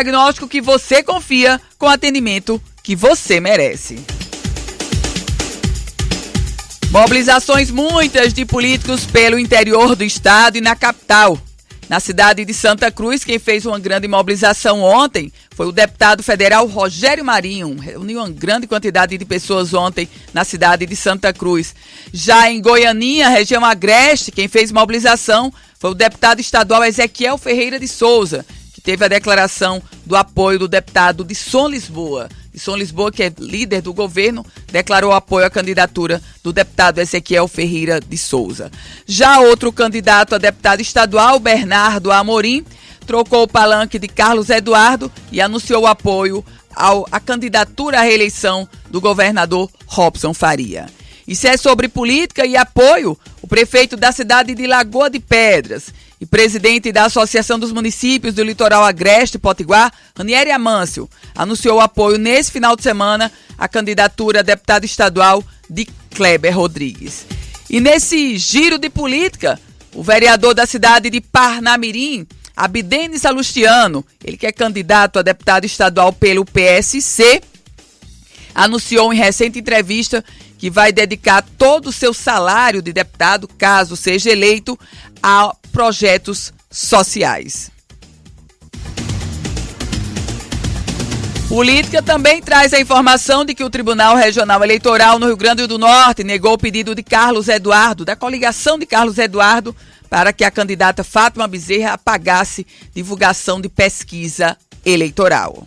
diagnóstico que você confia, com atendimento que você merece. Mobilizações muitas de políticos pelo interior do estado e na capital. Na cidade de Santa Cruz, quem fez uma grande mobilização ontem foi o deputado federal Rogério Marinho. Reuniu uma grande quantidade de pessoas ontem na cidade de Santa Cruz. Já em Goianinha, região agreste, quem fez mobilização foi o deputado estadual Ezequiel Ferreira de Souza, que teve a declaração do apoio do deputado Disson Lisboa. Disson Lisboa, que é líder do governo, declarou apoio à candidatura do deputado Ezequiel Ferreira de Souza. Já outro candidato a deputado estadual, Bernardo Amorim, trocou o palanque de Carlos Eduardo e anunciou o apoio à candidatura à reeleição do governador Robson Faria. E se é sobre política e apoio, o prefeito da cidade de Lagoa de Pedras e presidente da Associação dos Municípios do Litoral Agreste Potiguar, Ranieri Amâncio, anunciou o apoio nesse final de semana à candidatura a deputado estadual de Kleber Rodrigues. E nesse giro de política, o vereador da cidade de Parnamirim, Abdene Salustiano, ele que é candidato a deputado estadual pelo PSC, anunciou em recente entrevista que vai dedicar todo o seu salário de deputado, caso seja eleito, a projetos sociais. Política também traz a informação de que o Tribunal Regional Eleitoral no Rio Grande do Norte negou o pedido de Carlos Eduardo, da coligação de Carlos Eduardo, para que a candidata Fátima Bezerra apagasse divulgação de pesquisa eleitoral.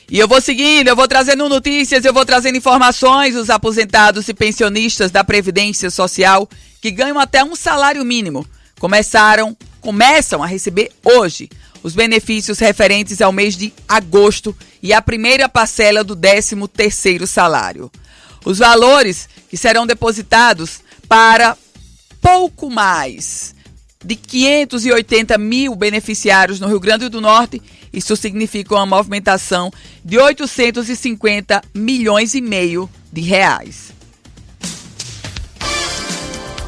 E eu vou seguindo, eu vou trazendo notícias, eu vou trazendo informações. Os aposentados e pensionistas da Previdência Social que ganham até um salário mínimo começam a receber hoje os benefícios referentes ao mês de agosto e a primeira parcela do 13º salário. Os valores que serão depositados para pouco mais de 580 mil beneficiários no Rio Grande do Norte. Isso significa uma movimentação de 850 milhões e meio de reais.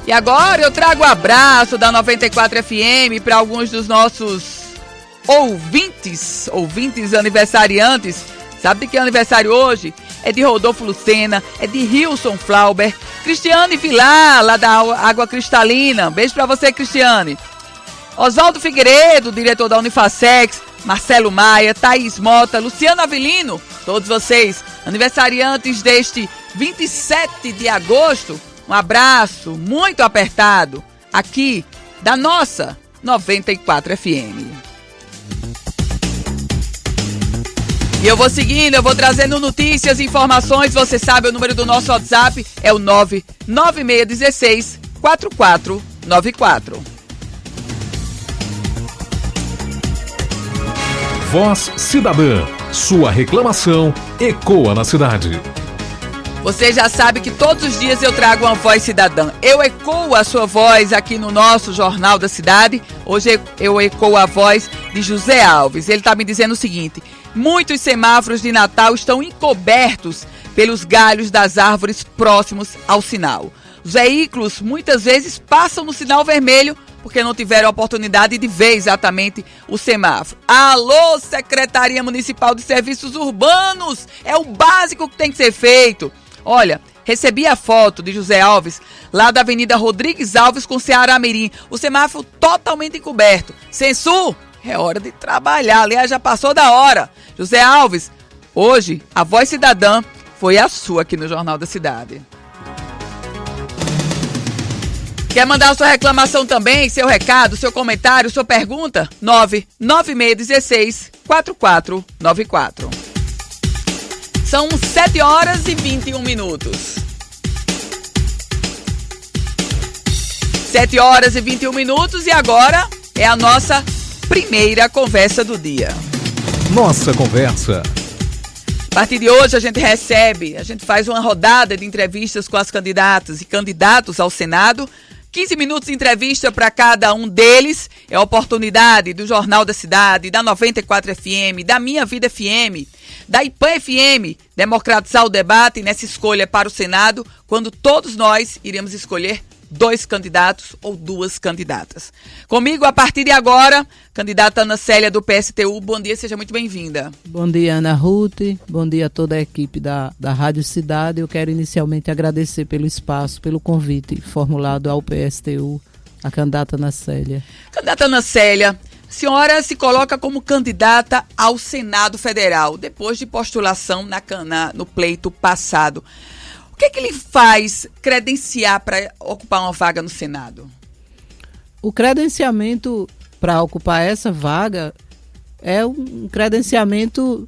E agora eu trago o abraço da 94 FM para alguns dos nossos ouvintes aniversariantes. Sabe de que é aniversário hoje? É de Rodolfo Lucena, é de Hilson Flauber, Cristiane Vilar, lá da Água Cristalina. Beijo pra você, Cristiane. Oswaldo Figueiredo, diretor da Unifacex, Marcelo Maia, Thaís Mota, Luciano Avelino, todos vocês, aniversariantes deste 27 de agosto, um abraço muito apertado aqui da nossa 94 FM. E eu vou seguindo, eu vou trazendo notícias, informações. Você sabe, o número do nosso WhatsApp é o 99616-4494. Voz Cidadã. Sua reclamação ecoa na cidade. Você já sabe que todos os dias eu trago uma voz cidadã. Eu ecoo a sua voz aqui no nosso Jornal da Cidade. Hoje eu ecoo a voz de José Alves. Ele está me dizendo o seguinte: muitos semáforos de Natal estão encobertos pelos galhos das árvores próximos ao sinal. Os veículos muitas vezes passam no sinal vermelho porque não tiveram a oportunidade de ver exatamente o semáforo. Alô, Secretaria Municipal de Serviços Urbanos! É o básico que tem que ser feito. Olha, recebi a foto de José Alves, lá da Avenida Rodrigues Alves com Ceará Mirim. O semáforo totalmente encoberto. Censu, é hora de trabalhar. Aliás, já passou da hora. José Alves, hoje a voz cidadã foi a sua aqui no Jornal da Cidade. Quer mandar a sua reclamação também, seu recado, seu comentário, sua pergunta? 99616-4494. São 7 horas e 21 minutos. 7 horas e 21 minutos e agora é a nossa primeira conversa do dia. Nossa conversa. A partir de hoje a gente faz uma rodada de entrevistas com as candidatas e candidatos ao Senado. 15 minutos de entrevista para cada um deles. É a oportunidade do Jornal da Cidade, da 94 FM, da Minha Vida FM, da IPAN FM, democratizar o debate nessa escolha para o Senado, quando todos nós iremos escolher 2 candidatos ou 2 candidatas. Comigo, a partir de agora, candidata Ana Célia, do PSTU. Bom dia, seja muito bem-vinda. Bom dia, Ana Ruth. Bom dia a toda a equipe da Rádio Cidade. Eu quero inicialmente agradecer pelo espaço, pelo convite formulado ao PSTU, a candidata Ana Célia. Candidata Ana Célia, a senhora se coloca como candidata ao Senado Federal, depois de postulação no pleito passado. O que é que lhe faz credenciar para ocupar uma vaga no Senado? O credenciamento para ocupar essa vaga é um credenciamento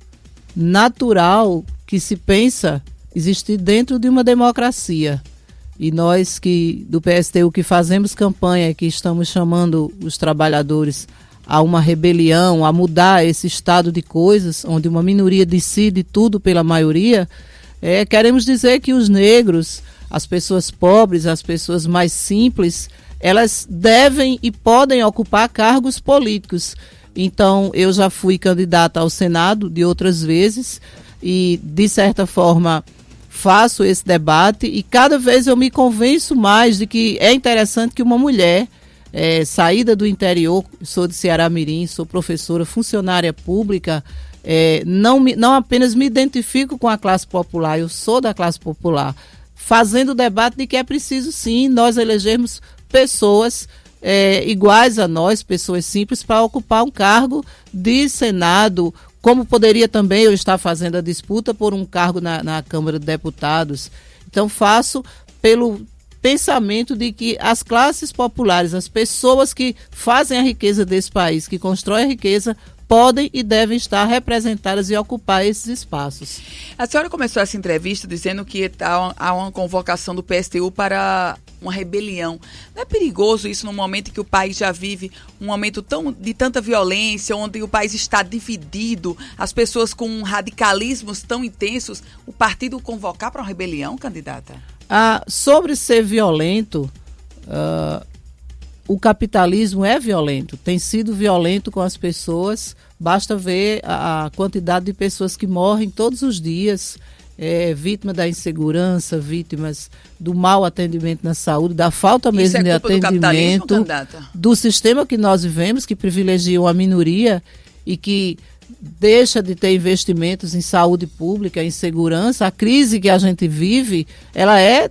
natural que se pensa existir dentro de uma democracia. E nós do PSTU que fazemos campanha, que estamos chamando os trabalhadores a uma rebelião, a mudar esse estado de coisas, onde uma minoria decide tudo pela maioria, queremos dizer que os negros, as pessoas pobres, as pessoas mais simples, elas devem e podem ocupar cargos políticos. Então, eu já fui candidata ao Senado de outras vezes e, de certa forma, faço esse debate e cada vez eu me convenço mais de que é interessante que uma mulher saída do interior, sou de Ceará Mirim, sou professora, funcionária pública, não apenas me identifico com a classe popular, eu sou da classe popular, fazendo o debate de que é preciso sim nós elegermos pessoas iguais a nós, pessoas simples, para ocupar um cargo de Senado, como poderia também eu estar fazendo a disputa por um cargo na Câmara de Deputados. Então faço pelo pensamento de que as classes populares, as pessoas que fazem a riqueza desse país, que constroem a riqueza, podem e devem estar representadas e ocupar esses espaços. A senhora começou essa entrevista dizendo que há uma convocação do PSTU para uma rebelião. Não é perigoso isso num momento em que o país já vive um momento de tanta violência, onde o país está dividido, as pessoas com radicalismos tão intensos, o partido convocar para uma rebelião, candidata? Sobre ser violento, o capitalismo é violento, tem sido violento com as pessoas, basta ver a quantidade de pessoas que morrem todos os dias, vítimas da insegurança, vítimas do mau atendimento na saúde, da falta mesmo de atendimento, do sistema que nós vivemos, que privilegia uma minoria e que deixa de ter investimentos em saúde pública, em segurança. A crise que a gente vive, ela é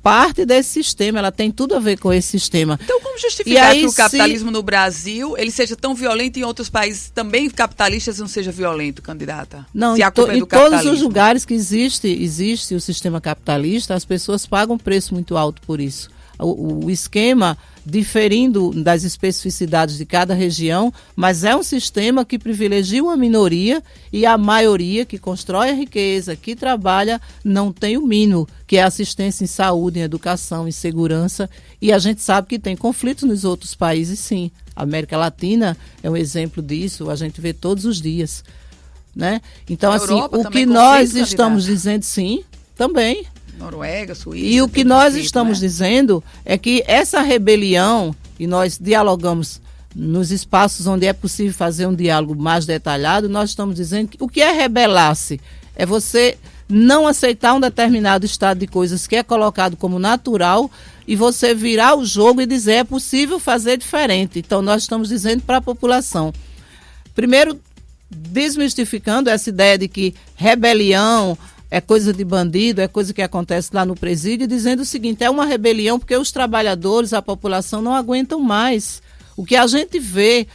parte desse sistema, ela tem tudo a ver com esse sistema. Então, como justificar que o capitalismo no Brasil ele seja tão violento e em outros países também capitalistas não seja violento, candidata? Não, em todos os lugares que existe o sistema capitalista, as pessoas pagam um preço muito alto por isso. O esquema diferindo das especificidades de cada região, mas é um sistema que privilegia uma minoria e a maioria que constrói a riqueza, que trabalha, não tem o mínimo, que é assistência em saúde, em educação, em segurança, e a gente sabe que tem conflitos nos outros países, sim. A América Latina é um exemplo disso, a gente vê todos os dias, né? Então, assim, o que nós estamos dizendo, sim, também. Noruega, Suíça. E o que nós estamos dizendo é que essa rebelião, e nós dialogamos nos espaços onde é possível fazer um diálogo mais detalhado, nós estamos dizendo que o que é rebelar-se é você não aceitar um determinado estado de coisas que é colocado como natural e você virar o jogo e dizer é possível fazer diferente. Então nós estamos dizendo para a população, primeiro desmistificando essa ideia de que rebelião é coisa de bandido, é coisa que acontece lá no presídio, dizendo o seguinte, é uma rebelião porque os trabalhadores, a população não aguentam mais. O que a gente vê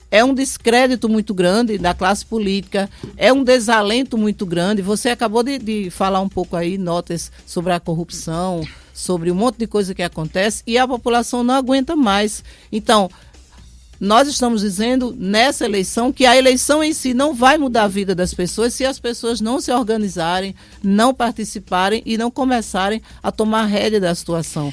é um descrédito muito grande da classe política, é um desalento muito grande. Você acabou de falar um pouco aí, notas sobre a corrupção, sobre um monte de coisa que acontece e a população não aguenta mais. Então, nós estamos dizendo nessa eleição que a eleição em si não vai mudar a vida das pessoas se as pessoas não se organizarem, não participarem e não começarem a tomar rédea da situação.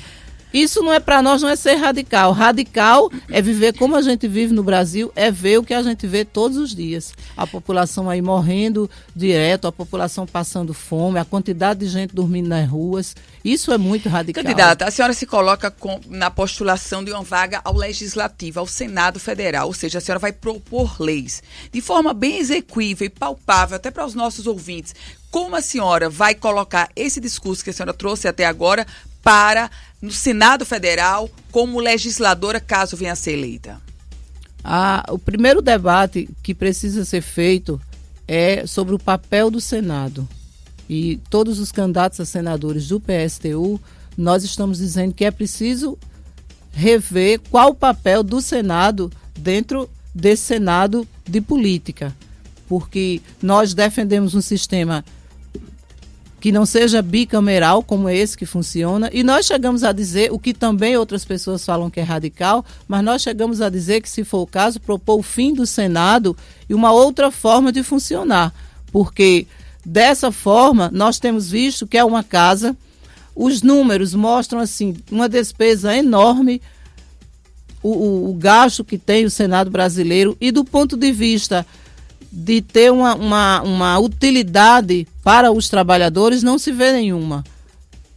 Isso não é para nós, não é ser radical. Radical é viver como a gente vive no Brasil, é ver o que a gente vê todos os dias. A população aí morrendo direto, a população passando fome, a quantidade de gente dormindo nas ruas. Isso é muito radical. Candidata, a senhora se coloca na postulação de uma vaga ao Legislativo, ao Senado Federal, ou seja, a senhora vai propor leis de forma bem exequível e palpável, até para os nossos ouvintes. Como a senhora vai colocar esse discurso que a senhora trouxe até agora para no Senado Federal como legisladora, caso venha a ser eleita? O primeiro debate que precisa ser feito é sobre o papel do Senado. E todos os candidatos a senadores do PSTU, nós estamos dizendo que é preciso rever qual o papel do Senado dentro desse Senado de política. Porque nós defendemos um sistema que não seja bicameral, como esse que funciona, e nós chegamos a dizer, o que também outras pessoas falam que é radical, mas nós chegamos a dizer que, se for o caso, propor o fim do Senado e uma outra forma de funcionar, porque dessa forma nós temos visto que é uma casa, os números mostram assim uma despesa enorme, o gasto que tem o Senado brasileiro, e do ponto de vista de ter uma utilidade para os trabalhadores, não se vê nenhuma.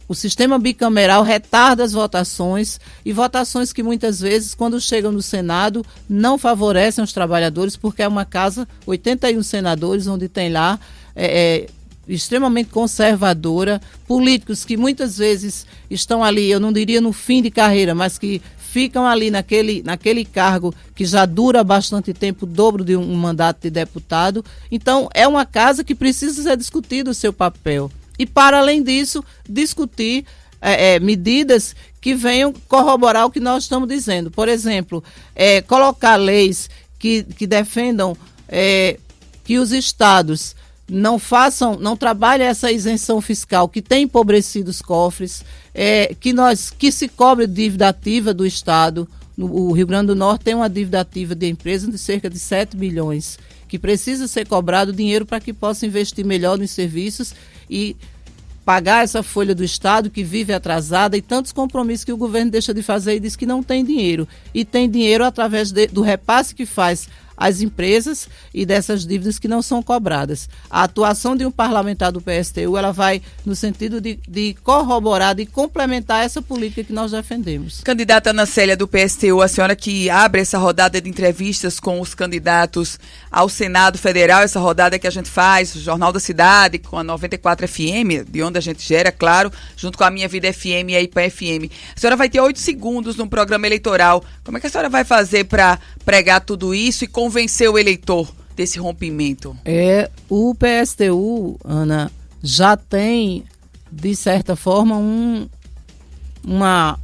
O sistema bicameral retarda as votações, e votações que muitas vezes, quando chegam no Senado, não favorecem os trabalhadores, porque é uma casa, 81 senadores, onde tem lá extremamente conservadora, políticos que muitas vezes estão ali, eu não diria no fim de carreira, mas que ficam ali naquele cargo que já dura bastante tempo, o dobro de um mandato de deputado. Então, é uma casa que precisa ser discutido o seu papel. E, para além disso, discutir medidas que venham corroborar o que nós estamos dizendo. Por exemplo, colocar leis que defendam que os estados não trabalhem essa isenção fiscal que tem empobrecido os cofres, que se cobre dívida ativa do Estado. O Rio Grande do Norte tem uma dívida ativa de empresa de cerca de 7 bilhões, que precisa ser cobrado dinheiro para que possa investir melhor nos serviços e pagar essa folha do Estado que vive atrasada, e tantos compromissos que o governo deixa de fazer e diz que não tem dinheiro. E tem dinheiro através do repasse que faz às empresas e dessas dívidas que não são cobradas. A atuação de um parlamentar do PSTU, ela vai no sentido de corroborar, de complementar essa política que nós defendemos. Candidata Ana Célia do PSTU, a senhora que abre essa rodada de entrevistas com os candidatos ao Senado Federal, essa rodada que a gente faz, o Jornal da Cidade, com a 94 FM, de onde a gente gera, claro, junto com a Minha Vida FM e a IPA FM. A senhora vai ter 8 segundos no programa eleitoral. Como é que a senhora vai fazer para pregar tudo isso e convencer o eleitor desse rompimento? O PSTU, Ana, já tem, de certa forma, uma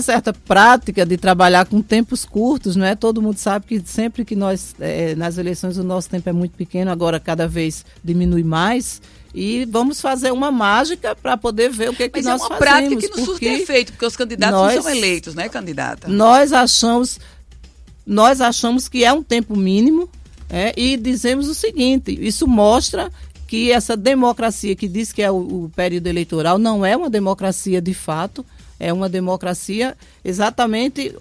certa prática de trabalhar com tempos curtos, não é? Todo mundo sabe que sempre que nós, nas eleições, o nosso tempo é muito pequeno, agora cada vez diminui mais, e vamos fazer uma mágica para poder ver o que nós fazemos. Mas é uma prática que não surte efeito, porque os candidatos não são eleitos, né, candidata? Nós achamos que é um tempo mínimo, e dizemos o seguinte: isso mostra que essa democracia que diz que é o período eleitoral não é uma democracia de fato, é uma democracia exatamente.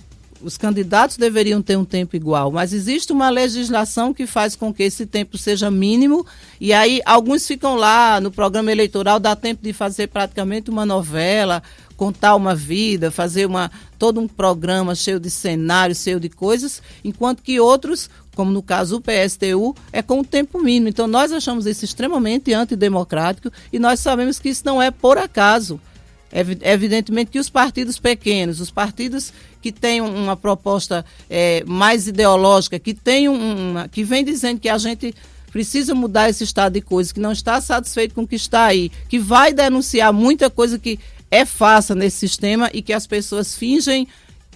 Os candidatos deveriam ter um tempo igual, mas existe uma legislação que faz com que esse tempo seja mínimo, e aí alguns ficam lá no programa eleitoral, dá tempo de fazer praticamente uma novela, contar uma vida, fazer todo um programa cheio de cenários, cheio de coisas, enquanto que outros, como no caso o PSTU, é com um tempo mínimo. Então nós achamos isso extremamente antidemocrático, e nós sabemos que isso não é por acaso. Evidentemente que os partidos pequenos, os partidos que têm uma proposta mais ideológica, que vem dizendo que a gente precisa mudar esse estado de coisas, que não está satisfeito com o que está aí, que vai denunciar muita coisa que é farsa nesse sistema e que as pessoas fingem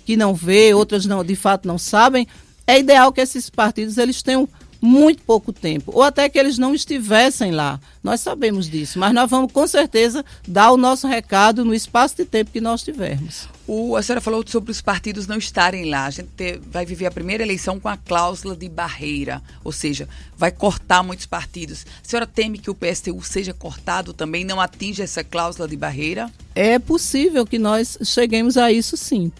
que não vê, outras não, de fato não sabem. É ideal que esses partidos eles tenham muito pouco tempo, ou até que eles não estivessem lá. Nós sabemos disso, mas nós vamos com certeza dar o nosso recado no espaço de tempo que nós tivermos. A senhora falou sobre os partidos não estarem lá. A gente vai viver a primeira eleição com a cláusula de barreira, ou seja, vai cortar muitos partidos. A senhora teme que o PSTU seja cortado também, não atinja essa cláusula de barreira? É possível que nós cheguemos a isso, sim.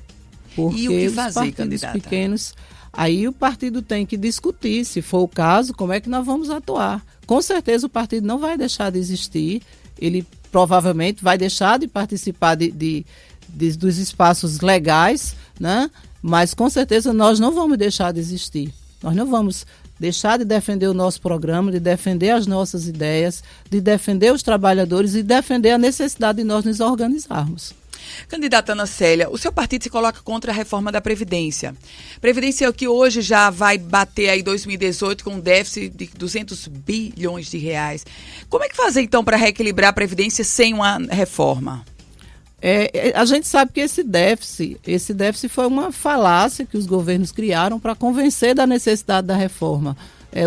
Porque e o que fazer, os partidos candidata? Pequenos, aí o partido tem que discutir, se for o caso, como é que nós vamos atuar. Com certeza o partido não vai deixar de existir, ele provavelmente vai deixar de participar dos espaços legais, né? Mas com certeza nós não vamos deixar de existir. Nós não vamos deixar de defender o nosso programa, de defender as nossas ideias, de defender os trabalhadores e defender a necessidade de nós nos organizarmos. Candidata Ana Célia, o seu partido se coloca contra a reforma da Previdência. Previdência que hoje já vai bater aí 2018 com um déficit de 200 bilhões de reais. Como é que fazer então para reequilibrar a Previdência sem uma reforma? A gente sabe que esse déficit foi uma falácia que os governos criaram para convencer da necessidade da reforma.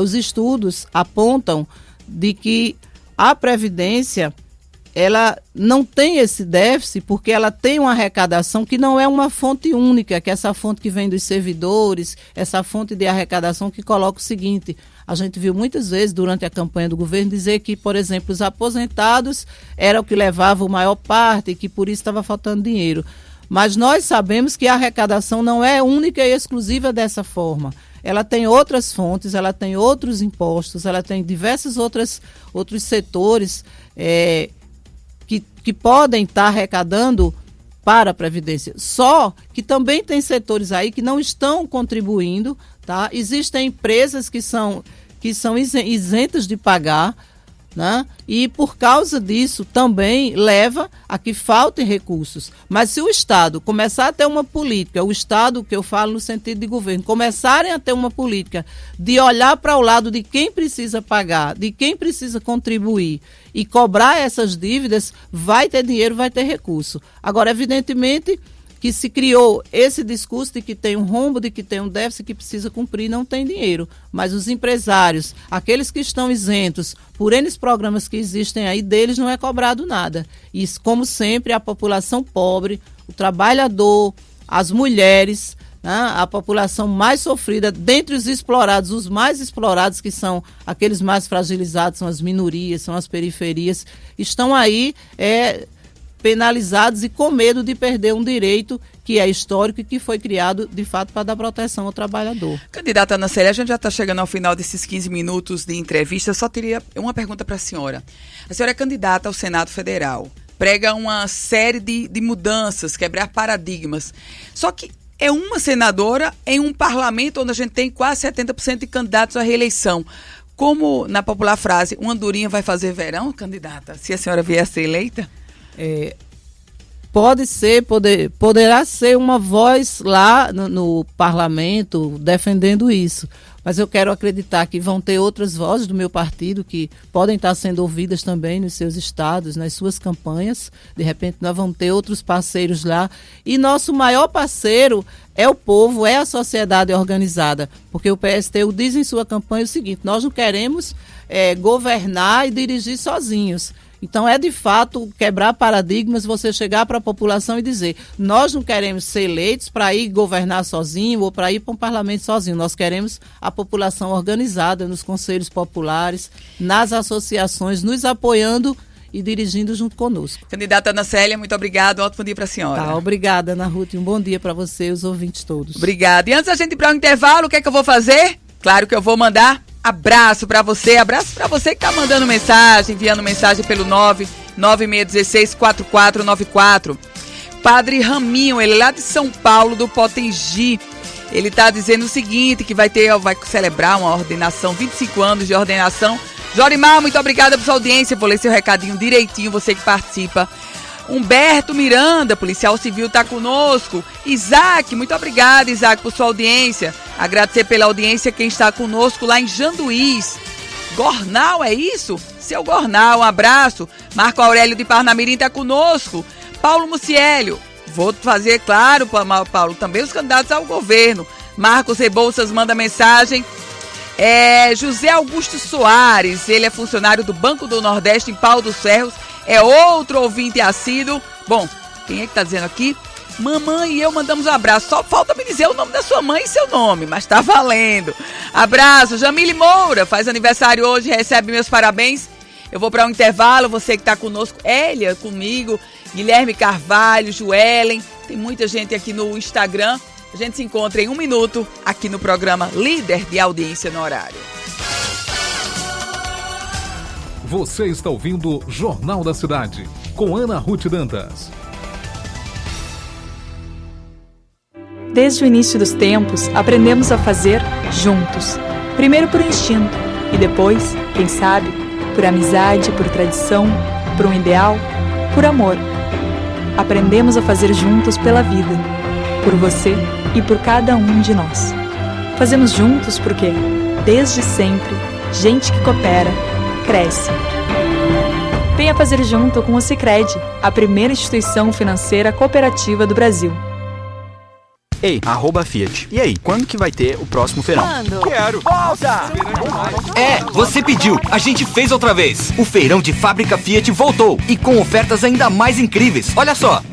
Os estudos apontam de que a Previdência ela não tem esse déficit porque ela tem uma arrecadação que não é uma fonte única, que é essa fonte que vem dos servidores, essa fonte de arrecadação que coloca o seguinte: a gente viu muitas vezes durante a campanha do governo dizer que, por exemplo, os aposentados era o que levava a maior parte e que por isso estava faltando dinheiro. Mas nós sabemos que a arrecadação não é única e exclusiva dessa forma. Ela tem outras fontes, ela tem outros impostos, ela tem diversos outros setores que podem estar arrecadando para a Previdência. Só que também tem setores aí que não estão contribuindo, tá? Existem empresas que são isentas de pagar, né? E por causa disso também leva a que faltem recursos. Mas se o Estado começar a ter uma política, o Estado que eu falo no sentido de governo, começarem a ter uma política de olhar para o lado de quem precisa pagar, de quem precisa contribuir e cobrar essas dívidas, vai ter dinheiro, vai ter recurso. Agora, evidentemente que se criou esse discurso de que tem um rombo, de que tem um déficit que precisa cumprir, não tem dinheiro. Mas os empresários, aqueles que estão isentos por N programas que existem aí, deles não é cobrado nada. E, como sempre, a população pobre, o trabalhador, as mulheres, né, a população mais sofrida, dentre os explorados, os mais explorados, que são aqueles mais fragilizados, são as minorias, são as periferias, estão aí penalizados e com medo de perder um direito que é histórico e que foi criado, de fato, para dar proteção ao trabalhador. Candidata Ana Célia, a gente já está chegando ao final desses 15 minutos de entrevista. Eu só teria uma pergunta para a senhora. A senhora é candidata ao Senado Federal, prega uma série de mudanças, quebrar paradigmas. Só que é uma senadora em um parlamento onde a gente tem quase 70% de candidatos à reeleição. Como, na popular frase, uma andorinha vai fazer verão, candidata, se a senhora vier a ser eleita? Poderá ser uma voz lá no parlamento defendendo isso, mas eu quero acreditar que vão ter outras vozes do meu partido que podem estar sendo ouvidas também nos seus estados, nas suas campanhas. De repente nós vamos ter outros parceiros lá, e nosso maior parceiro é o povo, é a sociedade organizada, porque o PSTU diz em sua campanha o seguinte: nós não queremos governar e dirigir sozinhos. Então é de fato quebrar paradigmas, você chegar para a população e dizer: nós não queremos ser eleitos para ir governar sozinho ou para ir para um parlamento sozinho, nós queremos a população organizada nos conselhos populares, nas associações, nos apoiando e dirigindo junto conosco. Candidata Ana Célia, muito obrigada, um ótimo dia para a senhora. Tá, obrigada, Ana Ruth, um bom dia para você e os ouvintes todos. Obrigada. E antes da gente ir para o intervalo, o que é que eu vou fazer? Claro que eu vou mandar abraço para você que tá mandando mensagem, enviando mensagem pelo 996164494. Padre Raminho, ele é lá de São Paulo, do Potengi. Ele tá dizendo o seguinte, que vai celebrar uma ordenação, 25 anos de ordenação. Jorimar, muito obrigada por sua audiência, vou ler seu recadinho direitinho, você que participa. Humberto Miranda, policial civil, está conosco. Isaac, muito obrigada, Isaac, por sua audiência. Agradecer pela audiência quem está conosco lá em Janduís. Gornal, é isso? Seu Gornal, um abraço. Marco Aurélio de Parnamirim está conosco. Paulo Muciélio, vou fazer claro, Paulo, também os candidatos ao governo. Marcos Rebouças manda mensagem. José Augusto Soares, ele é funcionário do Banco do Nordeste em Pau dos Ferros. É outro ouvinte assíduo. Bom, quem é que tá dizendo aqui? Mamãe e eu mandamos um abraço. Só falta me dizer o nome da sua mãe e seu nome, mas tá valendo. Abraço. Jamile Moura faz aniversário hoje, recebe meus parabéns. Eu vou para um intervalo, você que tá conosco, Hélia comigo, Guilherme Carvalho, Joellen, tem muita gente aqui no Instagram. A gente se encontra em 1 minuto aqui no programa Líder de Audiência no Horário. Você está ouvindo Jornal da Cidade, com Ana Ruth Dantas. Desde o início dos tempos, aprendemos a fazer juntos. Primeiro por instinto e depois, quem sabe, por amizade, por tradição, por um ideal, por amor. Aprendemos a fazer juntos pela vida, por você e por cada um de nós. Fazemos juntos porque, desde sempre, gente que coopera, cresce. Venha fazer junto com o Sicredi, a primeira instituição financeira cooperativa do Brasil. Ei, @Fiat. E aí, quando que vai ter o próximo feirão? Quando? Quero! Volta! Você pediu, a gente fez outra vez. O feirão de fábrica Fiat voltou e com ofertas ainda mais incríveis. Olha só.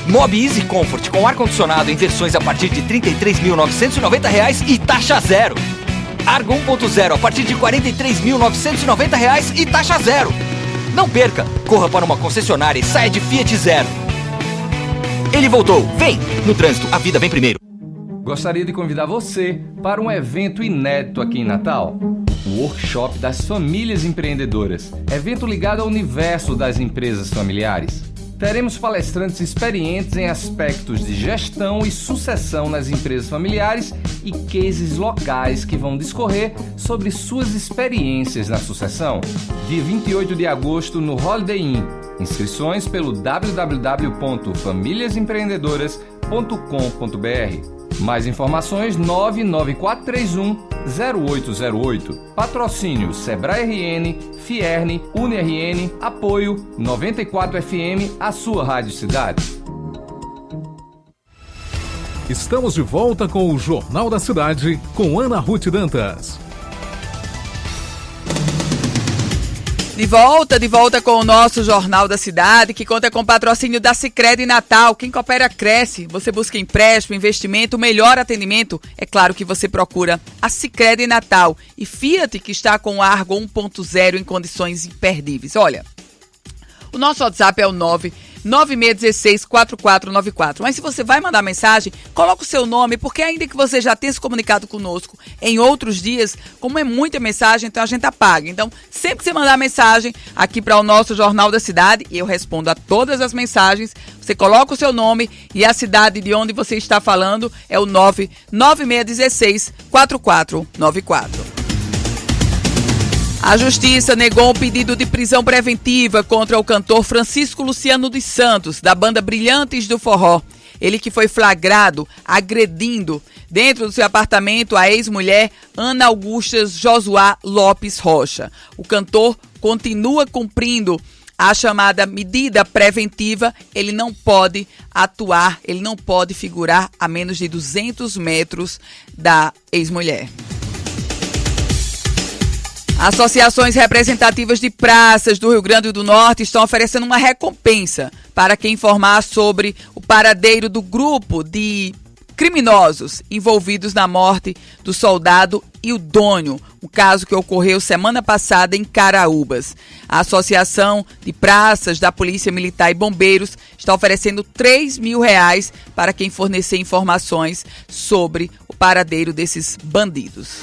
Mob Easy Comfort com ar-condicionado em versões a partir de R$ 33.990 e taxa zero. Argo 1.0 a partir de R$ 43.990 e taxa zero. Não perca, corra para uma concessionária e saia de Fiat Zero. Ele voltou, vem! No trânsito, a vida vem primeiro. Gostaria de convidar você para um evento inédito aqui em Natal. O Workshop das Famílias Empreendedoras. Evento ligado ao universo das empresas familiares. Teremos palestrantes experientes em aspectos de gestão e sucessão nas empresas familiares e cases locais que vão discorrer sobre suas experiências na sucessão. Dia 28 de agosto no Holiday Inn. Inscrições pelo www.familiasempreendedoras.com.br. Mais informações 99431-0808. Patrocínio Sebrae RN, Fierne, UniRN, apoio 94 FM, a sua Rádio Cidade. Estamos de volta com o Jornal da Cidade, com Ana Ruth Dantas. De volta com o nosso Jornal da Cidade, que conta com o patrocínio da Sicredi Natal. Quem coopera, cresce. Você busca empréstimo, investimento, melhor atendimento. É claro que você procura a Sicredi Natal. E Fiat, que está com o Argo 1.0 em condições imperdíveis. Olha, o nosso WhatsApp é o 996164494. Mas se você vai mandar mensagem, coloca o seu nome, porque ainda que você já tenha se comunicado conosco em outros dias, como é muita mensagem, então a gente apaga. Então, sempre que você mandar mensagem aqui para o nosso Jornal da Cidade, e eu respondo a todas as mensagens, você coloca o seu nome e a cidade de onde você está falando é o 996164494. A Justiça negou um pedido de prisão preventiva contra o cantor Francisco Luciano dos Santos, da banda Brilhantes do Forró. Ele que foi flagrado agredindo dentro do seu apartamento a ex-mulher Ana Augusta Josuá Lopes Rocha. O cantor continua cumprindo a chamada medida preventiva. Ele não pode atuar, ele não pode figurar a menos de 200 metros da ex-mulher. Associações representativas de praças do Rio Grande do Norte estão oferecendo uma recompensa para quem informar sobre o paradeiro do grupo de criminosos envolvidos na morte do soldado Eudônio, um caso que ocorreu semana passada em Caraúbas. A Associação de Praças da Polícia Militar e Bombeiros está oferecendo R$3.000 para quem fornecer informações sobre o paradeiro desses bandidos.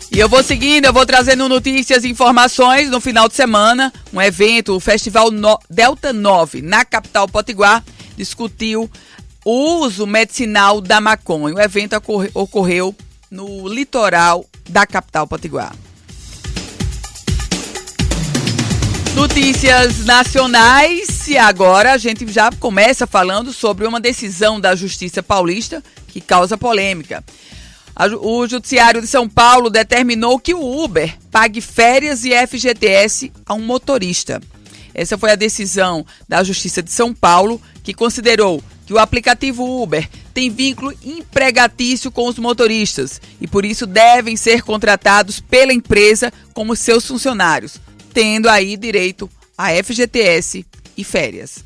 E eu vou seguindo, eu vou trazendo notícias e informações. No final de semana, um evento, o Festival Delta 9, na capital potiguar, discutiu o uso medicinal da maconha. O evento ocorreu no litoral da capital potiguar. Notícias nacionais, e agora a gente já começa falando sobre uma decisão da Justiça Paulista que causa polêmica. O Judiciário de São Paulo determinou que o Uber pague férias e FGTS a um motorista. Essa foi a decisão da Justiça de São Paulo, que considerou que o aplicativo Uber tem vínculo empregatício com os motoristas e, por isso, devem ser contratados pela empresa como seus funcionários, tendo aí direito a FGTS e férias.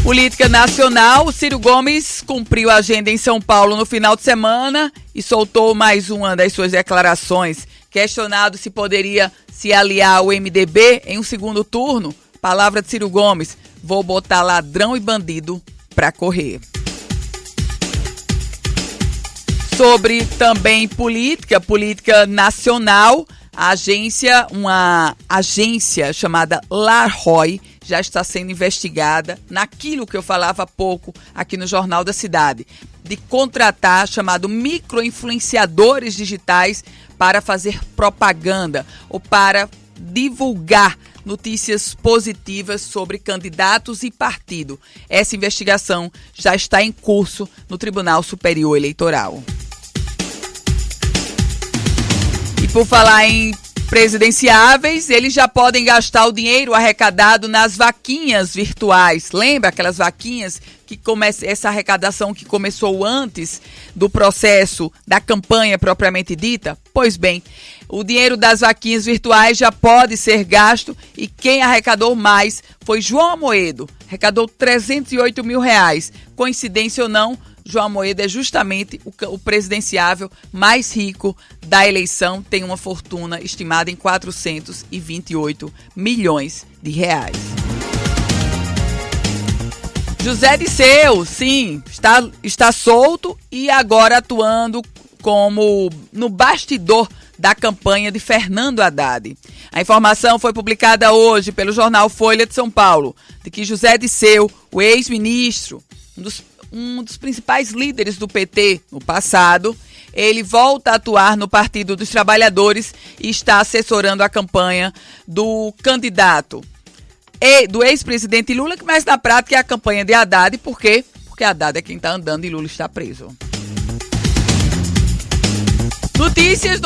Política nacional, Ciro Gomes cumpriu a agenda em São Paulo no final de semana e soltou mais uma das suas declarações. Questionado se poderia se aliar ao MDB em um segundo turno, palavra de Ciro Gomes: vou botar ladrão e bandido pra correr. Sobre também política nacional, uma agência chamada Larroy já está sendo investigada naquilo que eu falava há pouco aqui no Jornal da Cidade. de contratar chamado micro-influenciadores digitais para fazer propaganda ou para divulgar notícias positivas sobre candidatos e partido. Essa investigação já está em curso no Tribunal Superior Eleitoral. E por falar em presidenciáveis, eles já podem gastar o dinheiro arrecadado nas vaquinhas virtuais. Lembra aquelas vaquinhas que essa arrecadação que começou antes do processo da campanha propriamente dita? Pois bem, o dinheiro das vaquinhas virtuais já pode ser gasto e quem arrecadou mais foi João Amoedo, arrecadou R$308 mil. Coincidência ou não, João Amoedo é justamente o presidenciável mais rico da eleição, tem uma fortuna estimada em R$428 milhões. José Disseu, sim, está solto e agora atuando como no bastidor da campanha de Fernando Haddad. A informação foi publicada hoje pelo jornal Folha de São Paulo, de que José Disseu, o ex-ministro, um dos principais líderes do PT no passado, ele volta a atuar no Partido dos Trabalhadores e está assessorando a campanha do candidato e do ex-presidente Lula, que mais na prática é a campanha de Haddad. Por quê? Porque Haddad é quem está andando e Lula está preso. Notícias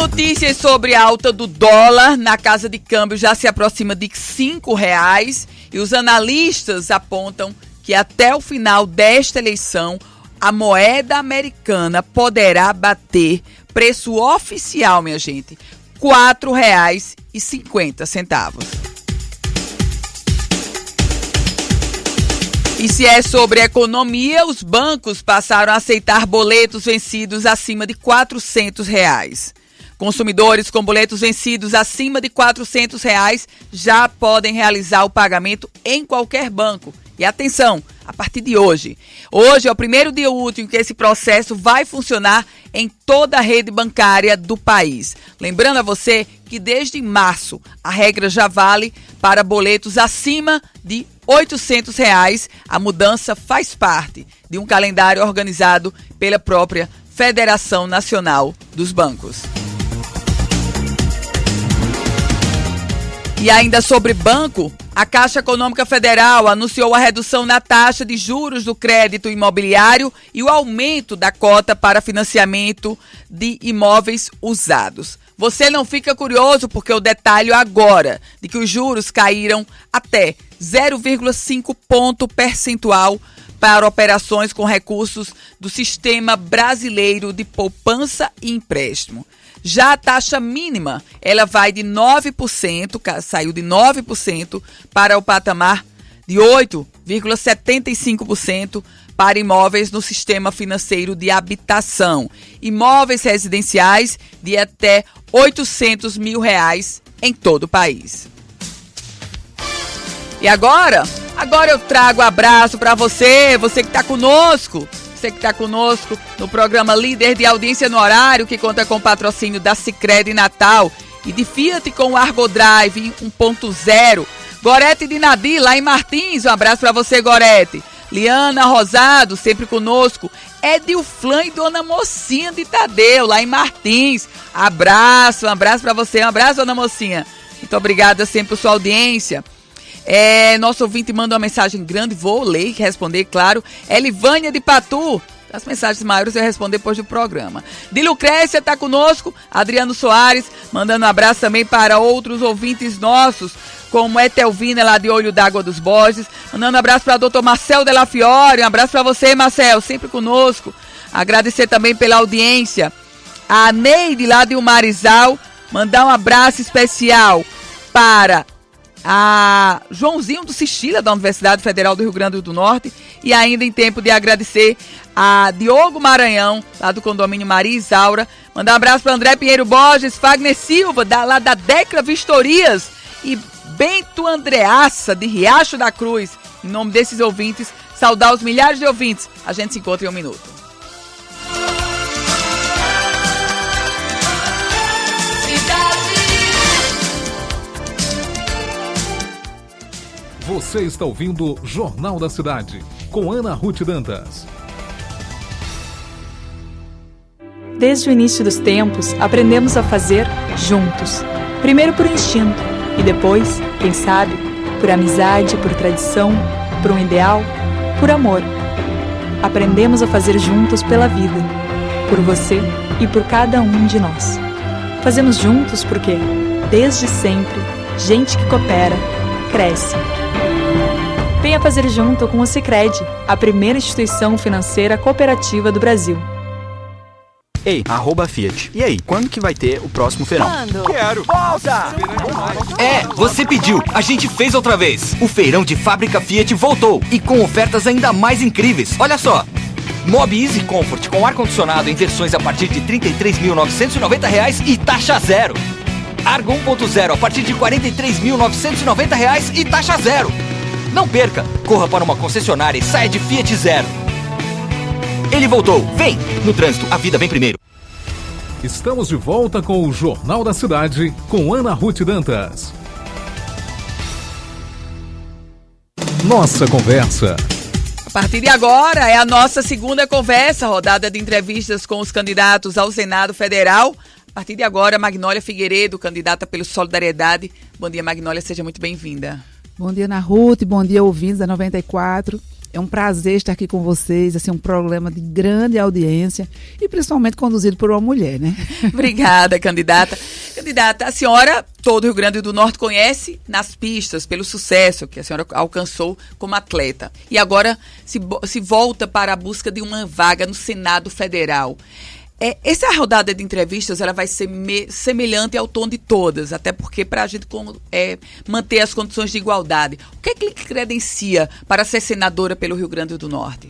sobre a alta do dólar na casa de câmbio já se aproxima de R$5 e os analistas apontam que até o final desta eleição a moeda americana poderá bater preço oficial, minha gente, R$4,50. E se é sobre economia, os bancos passaram a aceitar boletos vencidos acima de R$400. Consumidores com boletos vencidos acima de R$400 já podem realizar o pagamento em qualquer banco. E atenção, a partir de hoje. Hoje é o primeiro dia útil em que esse processo vai funcionar em toda a rede bancária do país. Lembrando a você que desde março a regra já vale para boletos acima de R$800. A mudança faz parte de um calendário organizado pela própria Federação Nacional dos Bancos. E ainda sobre banco, a Caixa Econômica Federal anunciou a redução na taxa de juros do crédito imobiliário e o aumento da cota para financiamento de imóveis usados. Você não fica curioso porque eu detalho agora de que os juros caíram até 0,5 ponto percentual para operações com recursos do Sistema Brasileiro de Poupança e Empréstimo. Já a taxa mínima, ela vai de 9%, saiu de 9% para o patamar de 8,75% para imóveis no sistema financeiro de habitação. Imóveis residenciais de até R$800 mil em todo o país. E agora eu trago abraço para você que está conosco. Você que está conosco no programa Líder de Audiência no Horário, que conta com o patrocínio da Sicredi Natal e de Fiat com o Argo Drive 1.0. Gorete de Nadir, lá em Martins, um abraço para você, Gorete. Liana Rosado, sempre conosco. Edilflan e Dona Mocinha de Tadeu, lá em Martins. Um abraço para você, um abraço, Dona Mocinha. Muito obrigada sempre por sua audiência. Nosso ouvinte manda uma mensagem grande, vou ler e responder, claro. Elivânia de Patu, as mensagens maiores eu responder depois do programa. De Lucrécia está conosco, Adriano Soares, mandando um abraço também para outros ouvintes nossos, como Etelvina lá de Olho d'Água dos Borges, mandando um abraço para o doutor Marcel Della Fiore, um abraço para você, Marcel, sempre conosco. Agradecer também pela audiência. A Neide lá de Umarizal, mandar um abraço especial para a Joãozinho do Sicília, da Universidade Federal do Rio Grande do Norte, e ainda em tempo de agradecer a Diogo Maranhão, lá do condomínio Maria Isaura, mandar um abraço para André Pinheiro Borges, Fagner Silva, lá da Decra Vistorias, e Bento Andreaça, de Riacho da Cruz. Em nome desses ouvintes, saudar os milhares de ouvintes. A gente se encontra em um minuto. Você está ouvindo Jornal da Cidade, com Ana Ruth Dantas. Desde o início dos tempos, aprendemos a fazer juntos. Primeiro por instinto e depois, quem sabe, por amizade, por tradição, por um ideal, por amor. Aprendemos a fazer juntos pela vida, por você e por cada um de nós. Fazemos juntos porque, desde sempre, gente que coopera, cresce. Venha fazer junto com o Sicredi, a primeira instituição financeira cooperativa do Brasil. Ei, @Fiat. E aí, quando que vai ter o próximo feirão? Quero! Volta! Você pediu, a gente fez outra vez. O feirão de fábrica Fiat voltou e com ofertas ainda mais incríveis. Olha só! Mob Easy Comfort com ar-condicionado em versões a partir de R$ 33.990 e taxa zero. Argo 1.0 a partir de R$ 43.990 e taxa zero. Não perca! Corra para uma concessionária e saia de Fiat Zero. Ele voltou. Vem! No trânsito, a vida vem primeiro. Estamos de volta com o Jornal da Cidade, com Ana Ruth Dantas. Nossa conversa. A partir de agora é a nossa segunda conversa, rodada de entrevistas com os candidatos ao Senado Federal. A partir de agora, Magnólia Figueiredo, candidata pelo Solidariedade. Bom dia, Magnólia, seja muito bem-vinda. Bom dia, Ana Ruth, bom dia, ouvintes da 94. É um prazer estar aqui com vocês, assim, um programa de grande audiência e principalmente conduzido por uma mulher, né? Obrigada, candidata. Candidata, a senhora, todo o Rio Grande do Norte conhece nas pistas, pelo sucesso que a senhora alcançou como atleta. E agora se volta para a busca de uma vaga no Senado Federal. Essa rodada de entrevistas ela vai ser semelhante ao tom de todas, até porque para a gente manter as condições de igualdade. O que é que lhe credencia para ser senadora pelo Rio Grande do Norte?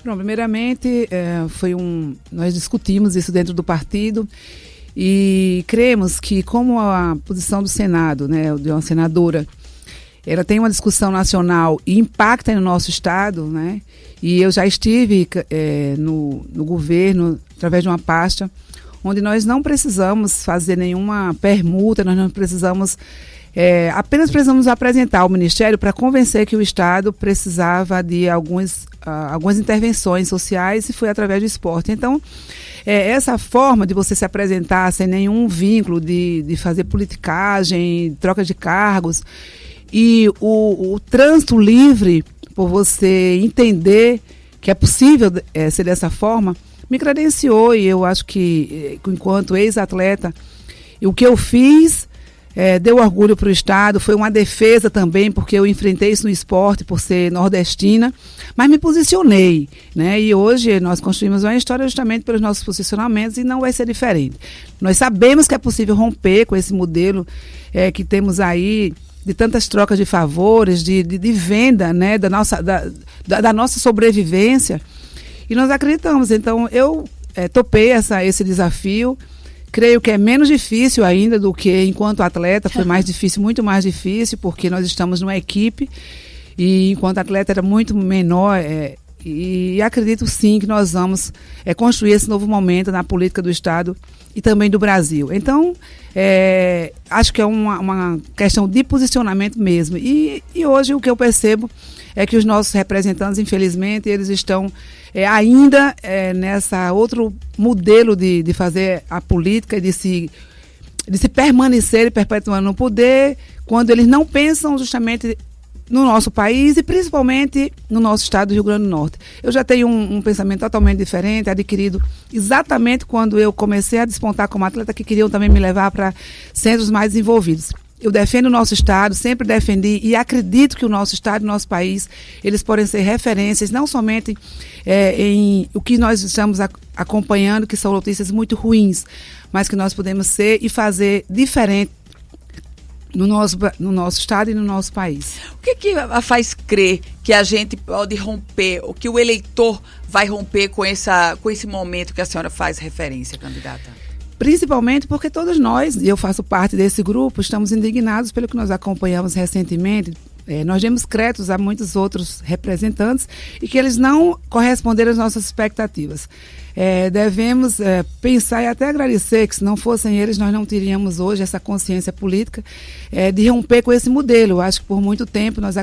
Bom, primeiramente, nós discutimos isso dentro do partido e cremos que como a posição do Senado, né, de uma senadora, ela tem uma discussão nacional e impacta no nosso estado, né? E eu já estive no governo, através de uma pasta, onde nós não precisamos fazer nenhuma permuta, nós não precisamos, apenas precisamos apresentar ao Ministério para convencer que o Estado precisava de algumas intervenções sociais e foi através do esporte. Então, essa forma de você se apresentar sem nenhum vínculo de fazer politicagem, troca de cargos, e o trânsito livre, por você entender que é possível ser dessa forma, me credenciou e eu acho que, enquanto ex-atleta, o que eu fiz deu orgulho para o Estado, foi uma defesa também, porque eu enfrentei isso no esporte por ser nordestina, mas me posicionei, né? E hoje nós construímos uma história justamente pelos nossos posicionamentos e não vai ser diferente. Nós sabemos que é possível romper com esse modelo que temos aí, de tantas trocas de favores, de venda, né, da nossa sobrevivência, e nós acreditamos. Então, eu topei esse desafio, creio que é menos difícil ainda do que enquanto atleta, foi mais difícil, muito mais difícil, porque nós estamos numa equipe, e enquanto atleta era muito menor, e acredito sim que nós vamos construir esse novo momento na política do Estado e também do Brasil. Então, acho que é uma questão de posicionamento mesmo. E hoje o que eu percebo é que os nossos representantes, infelizmente, eles estão ainda nessa outro modelo de fazer a política, de se permanecer e perpetuar no poder, quando eles não pensam justamente no nosso país e principalmente no nosso estado do Rio Grande do Norte. Eu já tenho um pensamento totalmente diferente, adquirido exatamente quando eu comecei a despontar como atleta, que queriam também me levar para centros mais desenvolvidos. Eu defendo o nosso estado, sempre defendi e acredito que o nosso estado e o nosso país, eles podem ser referências, não somente em o que nós estamos acompanhando, que são notícias muito ruins, mas que nós podemos ser e fazer diferente no nosso estado e no nosso país. O que a faz crer que a gente pode romper, ou que o eleitor vai romper com esse momento que a senhora faz referência, candidata? Principalmente porque todos nós, e eu faço parte desse grupo, estamos indignados pelo que nós acompanhamos recentemente. Nós demos créditos a muitos outros representantes e que eles não corresponderam às nossas expectativas. Devemos pensar e até agradecer que se não fossem eles, nós não teríamos hoje essa consciência política de romper com esse modelo. Eu acho que por muito tempo nós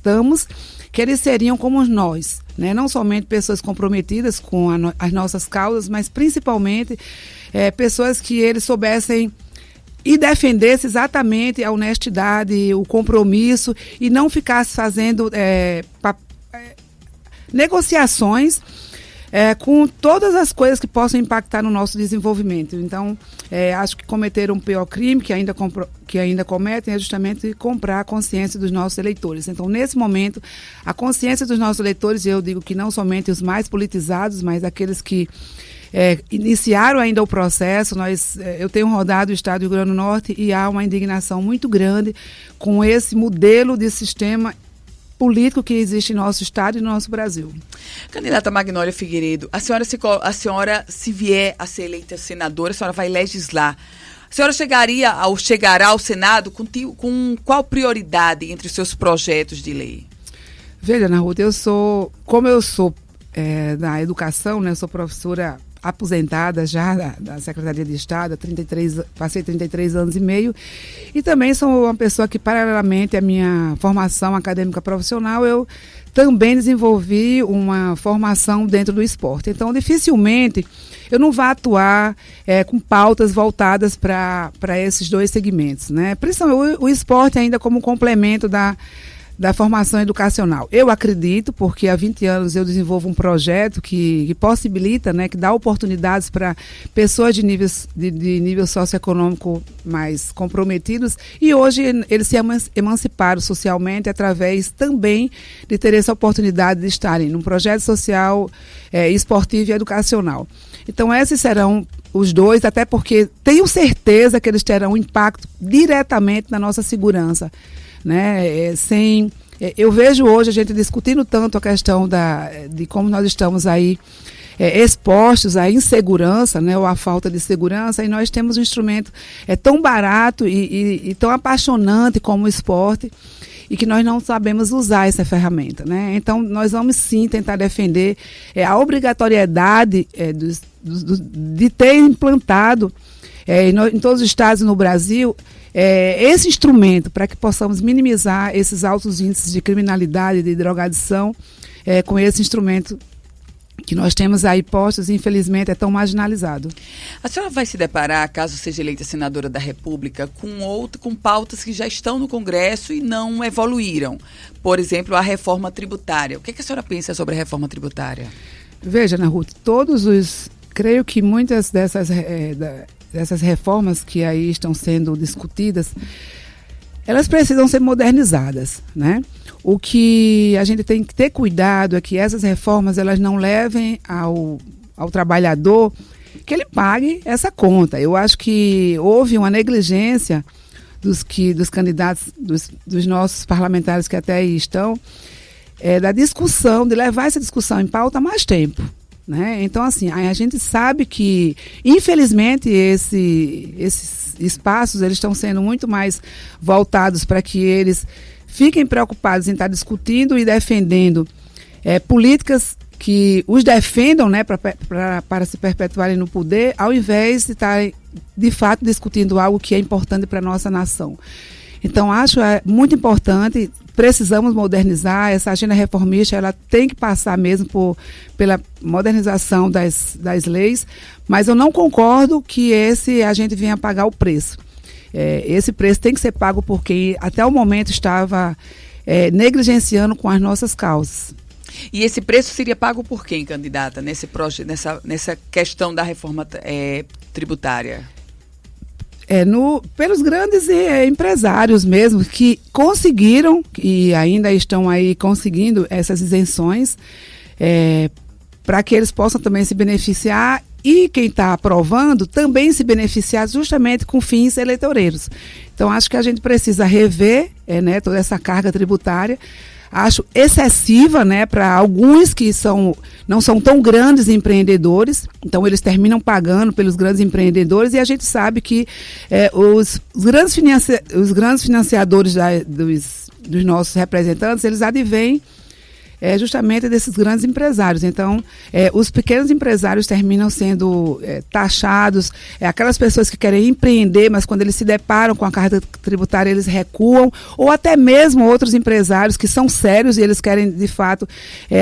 acreditamos que eles seriam como nós, né? Não somente pessoas comprometidas com as nossas causas, mas principalmente pessoas que eles soubessem e defendessem exatamente a honestidade, o compromisso e não ficasse fazendo negociações com todas as coisas que possam impactar no nosso desenvolvimento. Então, acho que cometeram um pior crime que ainda cometem é justamente comprar a consciência dos nossos eleitores. Então, nesse momento, a consciência dos nossos eleitores, eu digo que não somente os mais politizados, mas aqueles que iniciaram ainda o processo, eu tenho rodado o estado do Rio Grande do Norte e há uma indignação muito grande com esse modelo de sistema político que existe em nosso estado e no nosso Brasil. Candidata Magnólia Figueiredo, a senhora, se vier a ser eleita senadora, a senhora vai legislar. A senhora chegará ao Senado com qual prioridade entre os seus projetos de lei? Veja, Ana Ruth, como eu sou da educação, né, eu sou professora aposentada já da Secretaria de Estado, passei 33 anos e meio, e também sou uma pessoa que, paralelamente à minha formação acadêmica profissional, eu também desenvolvi uma formação dentro do esporte. Então, dificilmente eu não vou atuar com pautas voltadas para esses dois segmentos, né? Principalmente o esporte ainda como complemento da formação educacional. Eu acredito, porque há 20 anos eu desenvolvo um projeto que possibilita, né, que dá oportunidades para pessoas de nível socioeconômico mais comprometidos, e hoje eles se emanciparam socialmente através também de ter essa oportunidade de estarem num projeto social, esportivo e educacional. Então esses serão os dois, até porque tenho certeza que eles terão um impacto diretamente na nossa segurança, né? Eu vejo hoje a gente discutindo tanto a questão de como nós estamos aí expostos à insegurança, né, ou à falta de segurança, e nós temos um instrumento tão barato e tão apaixonante como o esporte, e que nós não sabemos usar essa ferramenta, né? Então nós vamos sim tentar defender a obrigatoriedade de ter implantado em todos os estados no Brasil esse instrumento para que possamos minimizar esses altos índices de criminalidade, de drogadição, com esse instrumento que nós temos aí postos, infelizmente é tão marginalizado. A senhora vai se deparar, caso seja eleita senadora da República, com pautas que já estão no Congresso e não evoluíram. Por exemplo, a reforma tributária. O que a senhora pensa sobre a reforma tributária? Veja, Ana Ruth, creio que muitas dessas reformas que aí estão sendo discutidas, elas precisam ser modernizadas, né? O que a gente tem que ter cuidado é que essas reformas elas não levem ao trabalhador que ele pague essa conta. Eu acho que houve uma negligência dos candidatos, dos nossos parlamentares que até aí estão, da discussão, de levar essa discussão em pauta há mais tempo, né? Então, assim, a gente sabe que, infelizmente, esses espaços eles estão sendo muito mais voltados para que eles fiquem preocupados em estar discutindo e defendendo políticas que os defendam, né, para se perpetuarem no poder, ao invés de estarem, de fato, discutindo algo que é importante para a nossa nação. Então, acho muito importante, precisamos modernizar, essa agenda reformista, ela tem que passar mesmo pela modernização das leis, mas eu não concordo que a gente venha pagar o preço. Esse preço tem que ser pago por quem até o momento estava negligenciando com as nossas causas. E esse preço seria pago por quem, candidata, nessa questão da reforma tributária? Pelos grandes empresários mesmo, que conseguiram e ainda estão aí conseguindo essas isenções para que eles possam também se beneficiar e quem está aprovando também se beneficiar justamente com fins eleitoreiros. Então, acho que a gente precisa rever toda essa carga tributária. Acho excessiva, né, para alguns que não são tão grandes empreendedores, então eles terminam pagando pelos grandes empreendedores, e a gente sabe que os grandes financiadores dos nossos representantes, eles advêm é justamente desses grandes empresários. Então, os pequenos empresários terminam sendo taxados, aquelas pessoas que querem empreender, mas quando eles se deparam com a carga tributária, eles recuam, ou até mesmo outros empresários que são sérios e eles querem, de fato,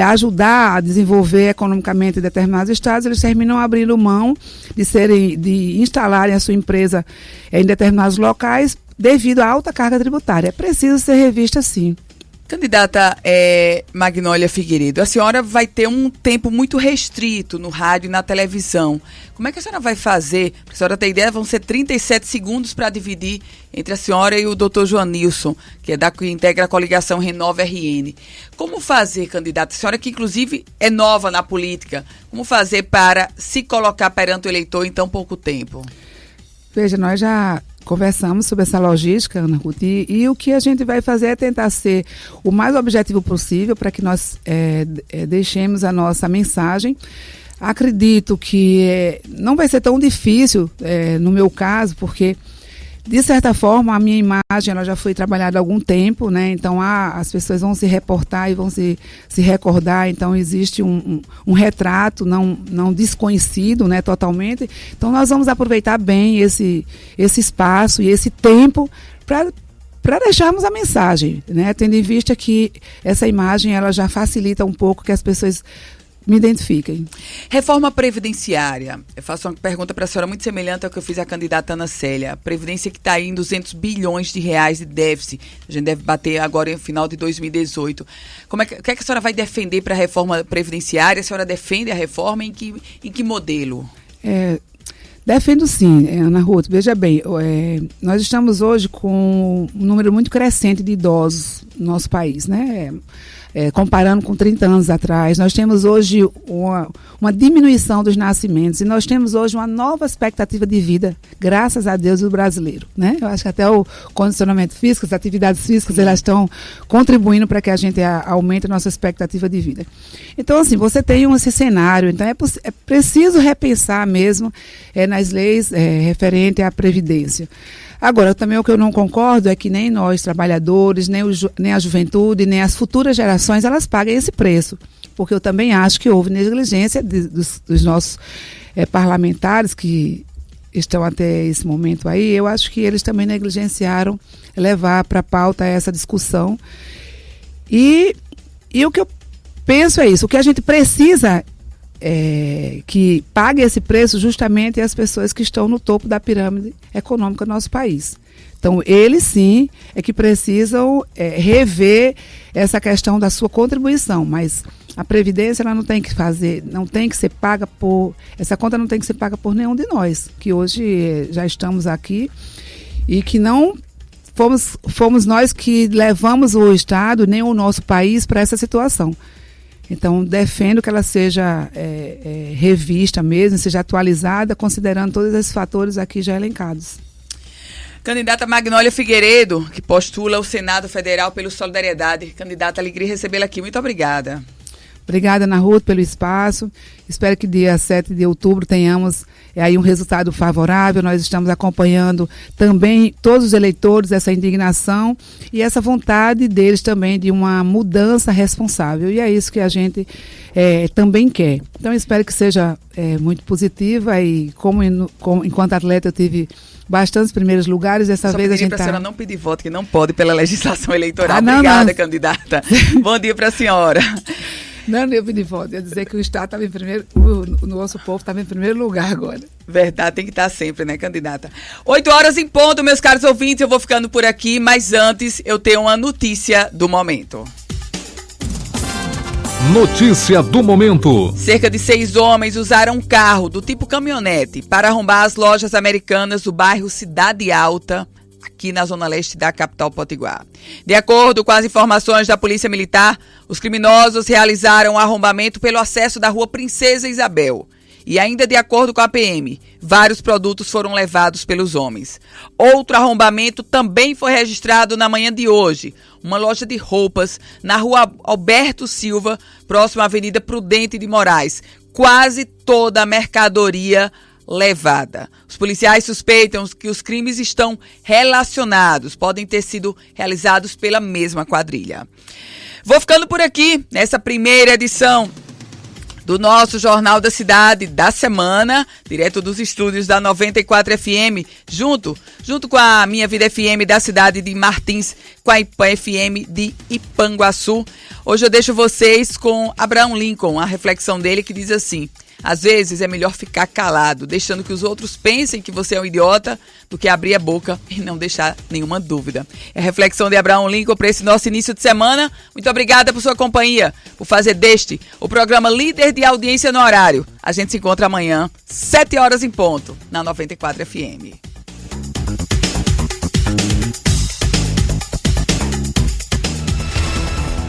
ajudar a desenvolver economicamente determinados estados, eles terminam abrindo mão de instalarem a sua empresa em determinados locais devido à alta carga tributária. É preciso ser revista, sim. Candidata Magnólia Figueiredo, a senhora vai ter um tempo muito restrito no rádio e na televisão. Como é que a senhora vai fazer? Para a senhora ter ideia, vão ser 37 segundos para dividir entre a senhora e o doutor Joanilson, que integra a coligação Renova RN. Como fazer, candidata? A senhora que inclusive é nova na política, como fazer para se colocar perante o eleitor em tão pouco tempo? Veja, nós já conversamos sobre essa logística, Ana Ruth, e o que a gente vai fazer é tentar ser o mais objetivo possível para que nós deixemos a nossa mensagem. Acredito que não vai ser tão difícil no meu caso, porque de certa forma a minha imagem ela já foi trabalhada há algum tempo, né? Então as pessoas vão se reportar e vão se recordar, então existe um retrato não desconhecido, né, totalmente. Então nós vamos aproveitar bem esse espaço e esse tempo para deixarmos a mensagem, né? Tendo em vista que essa imagem ela já facilita um pouco que as pessoas me identifiquem. Reforma previdenciária. Eu faço uma pergunta para a senhora muito semelhante ao que eu fiz à candidata Ana Célia. A Previdência que está aí em 200 bilhões de reais de déficit. A gente deve bater agora no final de 2018. O que é que a senhora vai defender para a reforma previdenciária? A senhora defende a reforma em que modelo? Defendo sim, Ana Ruth. Veja bem, nós estamos hoje com um número muito crescente de idosos no nosso país, né? Comparando com 30 anos atrás, nós temos hoje uma diminuição dos nascimentos e nós temos hoje uma nova expectativa de vida, graças a Deus, do brasileiro, né? Eu acho que até o condicionamento físico, as atividades físicas, elas estão contribuindo para que a gente aumente a nossa expectativa de vida. Então, assim, você tem esse cenário, então é preciso repensar mesmo nas leis referente à Previdência. Agora, também o que eu não concordo é que nem nós, trabalhadores, nem a juventude, nem as futuras gerações, elas paguem esse preço. Porque eu também acho que houve negligência dos nossos parlamentares que estão até esse momento aí. Eu acho que eles também negligenciaram levar para a pauta essa discussão. E o que eu penso é isso. O que a gente precisa que pague esse preço justamente as pessoas que estão no topo da pirâmide econômica do nosso país. Então, eles sim é que precisam rever essa questão da sua contribuição, mas a Previdência ela não tem que ser paga essa conta não tem que ser paga por nenhum de nós, que hoje já estamos aqui e que não fomos nós que levamos o Estado, nem o nosso país para essa situação. Então, defendo que ela seja revista mesmo, seja atualizada, considerando todos esses fatores aqui já elencados. Candidata Magnólia Figueiredo, que postula o Senado Federal pelo Solidariedade. Candidata, alegria recebê-la aqui. Muito obrigada. Obrigada, Ana Ruth, pelo espaço. Espero que dia 7 de outubro tenhamos aí um resultado favorável. Nós estamos acompanhando também todos os eleitores, essa indignação e essa vontade deles também de uma mudança responsável. E é isso que a gente também quer. Então, espero que seja muito positiva e enquanto atleta eu tive bastantes primeiros lugares, dessa vez a gente para a senhora não pedir voto, que não pode pela legislação eleitoral. Obrigada, candidata. Bom dia para a senhora. Não eu pedi voto, ia dizer que o Estado estava em primeiro, o nosso povo estava em primeiro lugar agora. Verdade, tem que estar sempre, né, candidata? 8h em ponto, meus caros ouvintes, eu vou ficando por aqui, mas antes eu tenho uma notícia do momento. Notícia do momento. Cerca de 6 homens usaram um carro do tipo caminhonete para arrombar as lojas americanas do bairro Cidade Alta, aqui na zona leste da capital potiguar. De acordo com as informações da Polícia Militar, os criminosos realizaram o arrombamento pelo acesso da rua Princesa Isabel. E ainda de acordo com a PM, vários produtos foram levados pelos homens. Outro arrombamento também foi registrado na manhã de hoje. Uma loja de roupas na rua Alberto Silva, próximo à Avenida Prudente de Moraes. Quase toda a mercadoria levada. Os policiais suspeitam que os crimes estão relacionados, podem ter sido realizados pela mesma quadrilha. Vou ficando por aqui nessa primeira edição do nosso Jornal da Cidade da semana, direto dos estúdios da 94 FM, junto com a Minha Vida FM da cidade de Martins, com a IPAM FM de Ipanguaçu. Hoje eu deixo vocês com Abraham Lincoln, a reflexão dele que diz assim: às vezes é melhor ficar calado, deixando que os outros pensem que você é um idiota, do que abrir a boca e não deixar nenhuma dúvida. É a reflexão de Abraham Lincoln para esse nosso início de semana. Muito obrigada por sua companhia, por fazer deste o programa líder de audiência no horário. A gente se encontra amanhã, 7 horas em ponto, na 94 FM.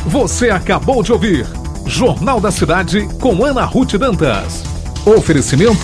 Você acabou de ouvir Jornal da Cidade com Ana Ruth Dantas. Oferecimento